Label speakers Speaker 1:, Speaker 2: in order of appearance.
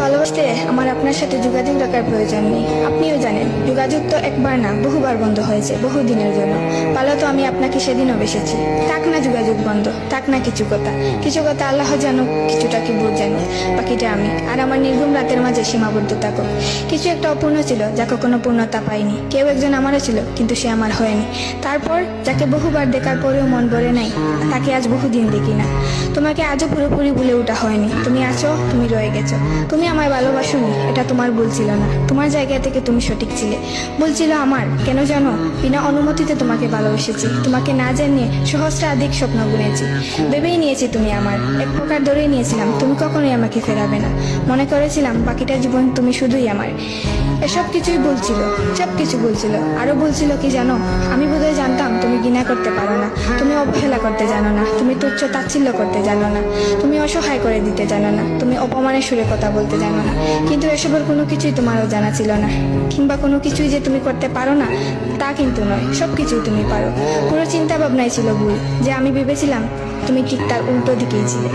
Speaker 1: ভালোবাসতে আমার আপনার সাথে যোগাযোগ রাখার প্রয়োজন নেই। আপনিও জানেন যোগাযোগ তো একবার না বহুবার বন্ধ হয়েছে, বহুদিনের জন্য। ভালো তো আমি আপনাকে সেদিনও বেসেছি। থাক না যোগাযোগ বন্ধ, থাক না কিছু কথা আল্লাহ জানুক, কিছুটা কি বুঝ জানুক, বাকিটা আমি আর আমার নির্ঘুম রাতের মাঝে সীমাবদ্ধ থাকুক। কিছু একটা অপূর্ণ ছিল যা কখনো পূর্ণতা পায়নি। কেউ একজন আমারও ছিল, কিন্তু সে আমার হয়নি। তারপর যাকে বহুবার দেখার পরেও মন ভরে নাই, তাকে আজ বহুদিন দেখি না। তোমাকে আজও পুরোপুরি ভুলে ওঠা হয়নি। তুমি আছো, তুমি রয়ে গেছো। তুমি আমায় ভালোবাসোনি, এটা তোমার ভুল ছিল না। তোমার জায়গা থেকে তুমি সঠিক ছিলে। ভুল ছিল আমার। কেন জানো? বিনা অনুমতিতে তোমাকে ভালোবেসেছি। তোমাকে না জানিয়ে সহস্রাধিক স্বপ্ন বুনেছি। ভেবেই নিয়েছি তুমি আমার, এক প্রকার ধরেই নিয়েছিলাম তুমি কখনোই আমাকে ফেরাবে না। মনে করেছিলাম বাকিটা জীবন তুমি শুধুই আমার। এসব কিছুই বলছিল, সব কিছু বলছিল। আরো বলছিল কি জানো? আমি বোধহয় জানতাম তুমি ঘৃণা করতে পারো না, তুমি অবহেলা করতে জানো না, তুমি তুচ্ছ তাচ্ছিল্য করতে জানো না, তুমি অসহায় করে দিতে জানো না, তুমি অপমানের সুরে কথা বলতে জানো না। কিন্তু এসবের কোনো কিছুই তোমারও জানা ছিল না, কিংবা কোনো কিছুই যে তুমি করতে পারো না তা কিন্তু নয়। সব কিছুই তুমি পারো। পুরো চিন্তা ভাবনাই ছিল ভুল, যে আমি ভেবেছিলাম তুমি ঠিক তার উল্টো দিকেই ছিলে।